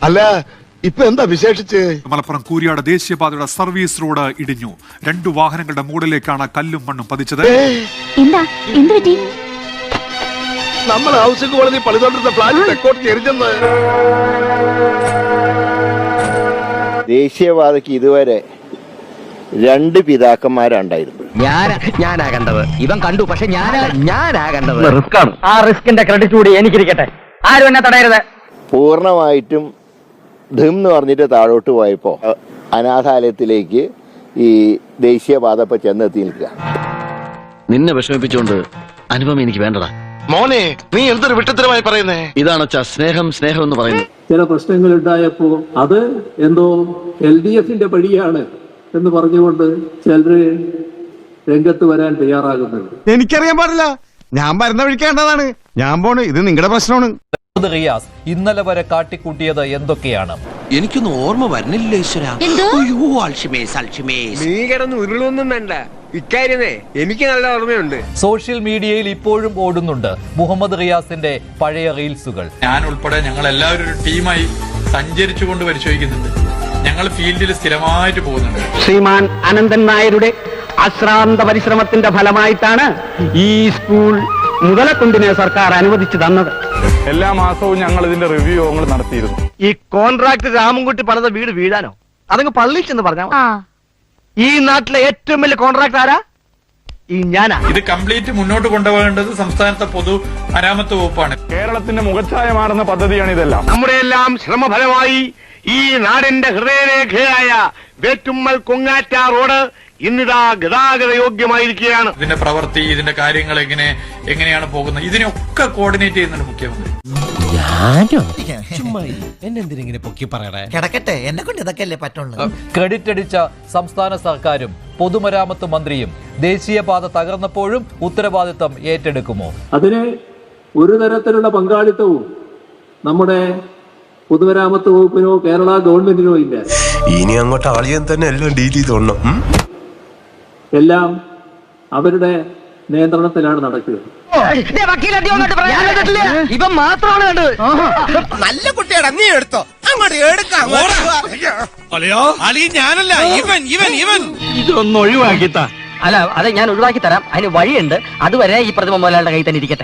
അല്ല ഇപ്പൊ എന്താ വിശേഷിച്ച്? മലപ്പുറം കൂരിയാട് ദേശീയപാതയുടെ സർവീസ് റോഡ് ഇടിഞ്ഞു. 2 വാഹനങ്ങളുടെ മുകളിലേക്കാണ് കല്ലും മണ്ണും പതിച്ചത്. എന്താ എന്ത് പറ്റി? നമ്മൾ ഹൗസിംഗ് കോളേജിൽ പണിതോണ്ടിരുന്ന ഫ്ലാറ്റ് തെക്കോട്ട് എരിഞ്ഞെന്ന്. ദേശീയപാതയ്ക്ക് ഇതുവരെ 2 പിതാക്കന്മാരുണ്ടായിരുന്നു. ഞാനാ കണ്ടത്. ഇവൻ കണ്ടു, പക്ഷെ ഞാനാ കണ്ടത്. റിസ്ക് ആണ്. ആ റിസ്കിന്റെ ക്രെഡിറ്റ് കൂടി എനിക്കിരിക്കട്ടെ. ആരും എന്നെ തടയരുത്. പൂർണ്ണമായിട്ടും ധം എന്ന് പറഞ്ഞിട്ട് താഴോട്ട് പോയപ്പോ അനാഥാലയത്തിലേക്ക് ഈ ദേശീയപാത ഇപ്പൊ ചെന്നെത്തി നിൽക്കുക. നിന്നെ വിഷമിപ്പിച്ചുകൊണ്ട് അനുപമ എനിക്ക് വേണ്ടടാ. മോനെ നീ എന്തൊരു വിട്ടത്തരമായി പറയുന്നേ? ഇതാണ് സ്നേഹം സ്നേഹം എന്ന് പറയുന്നത്. ചില പ്രശ്നങ്ങൾ ഉണ്ടായപ്പോ അത് എന്തോ LDFന്റെ പടിയാണ് എന്ന് പറഞ്ഞുകൊണ്ട് ചിലര് രംഗത്ത് വരാൻ തയ്യാറാകുന്നുണ്ട്. എനിക്കറിയാൻ പാടില്ല. ഞാൻ വരുന്ന വഴിക്കേണ്ടതാണ്. ഞാൻ പോണ്. ഇത് നിങ്ങളുടെ പ്രശ്നമാണ്. റിയാസ് ഇന്നലെ വരെ കാട്ടിക്കൂട്ടിയത് എന്തൊക്കെയാണ്? എനിക്കൊന്നും ഓർമ്മ വരുന്നില്ല ഈശ്വരാ. നീ കിടന്ന് ഉരുളൊന്നും വേണ്ട. ഇക്കാര്യമേ എനിക്ക് നല്ല ഓർമ്മയുണ്ട്. സോഷ്യൽ മീഡിയയിൽ ഇപ്പോഴും ഓടുന്നുണ്ട് മുഹമ്മദ് റിയാസിന്റെ പഴയ റീൽസുകൾ. ഞാൻ ഉൾപ്പെടെ ഞങ്ങൾ എല്ലാവരും ഒരു ടീമായി സഞ്ചരിച്ചുകൊണ്ട് പരിശോധിക്കുന്നുണ്ട്. ഞങ്ങൾ ഫീൽഡിൽ സ്ഥിരമായിട്ട് പോകുന്നുണ്ട്. ശ്രീമാൻ അനന്തൻ നായരുടെ അശ്രാന്ത പരിശ്രമത്തിന്റെ ഫലമായിട്ടാണ് ഈ സ്കൂൾ മുതലക്കുണ്ടിനെ സർക്കാർ അനുവദിച്ചു തന്നത്. എല്ലാ മാസവും ഞങ്ങൾ ഇതിന്റെ റിവ്യൂ നടത്തിയിരുന്നു. ഈ കോൺട്രാക്ട് രാമൻകുട്ടി പണിത വീട് വീഴാനോ അതങ്ങ് പള്ളിച്ചെന്ന് പറഞ്ഞാ ഈ നാട്ടിലെ ഏറ്റവും വലിയ കോൺട്രാക്ട് ആരാ? ഈ ഞാനാ. ഇത് കംപ്ലീറ്റ് മുന്നോട്ട് കൊണ്ടുപോകേണ്ടത് സംസ്ഥാനത്തെ പൊതു മരാമത്ത് വകുപ്പാണ്. കേരളത്തിന്റെ മുഖച്ഛായ മാറുന്ന പദ്ധതിയാണ് ഇതെല്ലാം. നമ്മുടെ എല്ലാം ശ്രമഫലമായി ഈ നാടിന്റെ ഹൃദയരേഖയായ വേറ്റുമ്മൽ കൊങ്ങാറ്റ റോഡ് ഇന്നിതാ ഗതാഗത യോഗ്യമായിരിക്കുകയാണ്. ഇതിന്റെ പ്രവൃത്തി, ഇതിന്റെ കാര്യങ്ങൾ എങ്ങനെയാണ് പോകുന്നത്, ഇതിനൊക്കെ കോർഡിനേറ്റ് ചെയ്യുന്നുണ്ട് മുഖ്യമന്ത്രി. ക്രെഡിറ്റ് അടിച്ച സംസ്ഥാന സർക്കാരും പൊതുമരാമത്ത് മന്ത്രിയും ദേശീയപാത തകർന്നപ്പോഴും ഉത്തരവാദിത്തം ഏറ്റെടുക്കുമോ? അതിന് ഒരു തരത്തിലുള്ള പങ്കാളിത്തവും നമ്മുടെ പൊതുമരാമത്ത് വകുപ്പിനോ കേരള ഗവൺമെന്റിനോ ഇല്ല. ഇനി അങ്ങോട്ട് ആളിയാൻ തന്നെ എല്ലാം ഡീൽ ചെയ്തോണം. എല്ലാം അവരുടെ നിയന്ത്രണത്തിലാണ് നടക്കുക. ഇവൻ മാത്രമാണ് കണ്ടത്. നല്ല കുട്ടിയാടാ, നീ എടുത്തോ. അങ്ങോട്ട് എടുക്കാം. ഞാനല്ല, ഇവൻ ഇതൊന്ന് ഒഴിവാക്കിത്താ. അല്ല, അത് ഞാൻ ഒഴിവാക്കി തരാം. അതിന് വഴിയുണ്ട്. അതുവരെ ഈ പ്രതിമ മുതലാളിയുടെ കയ്യിൽ തന്നെ ഇരിക്കട്ടെ.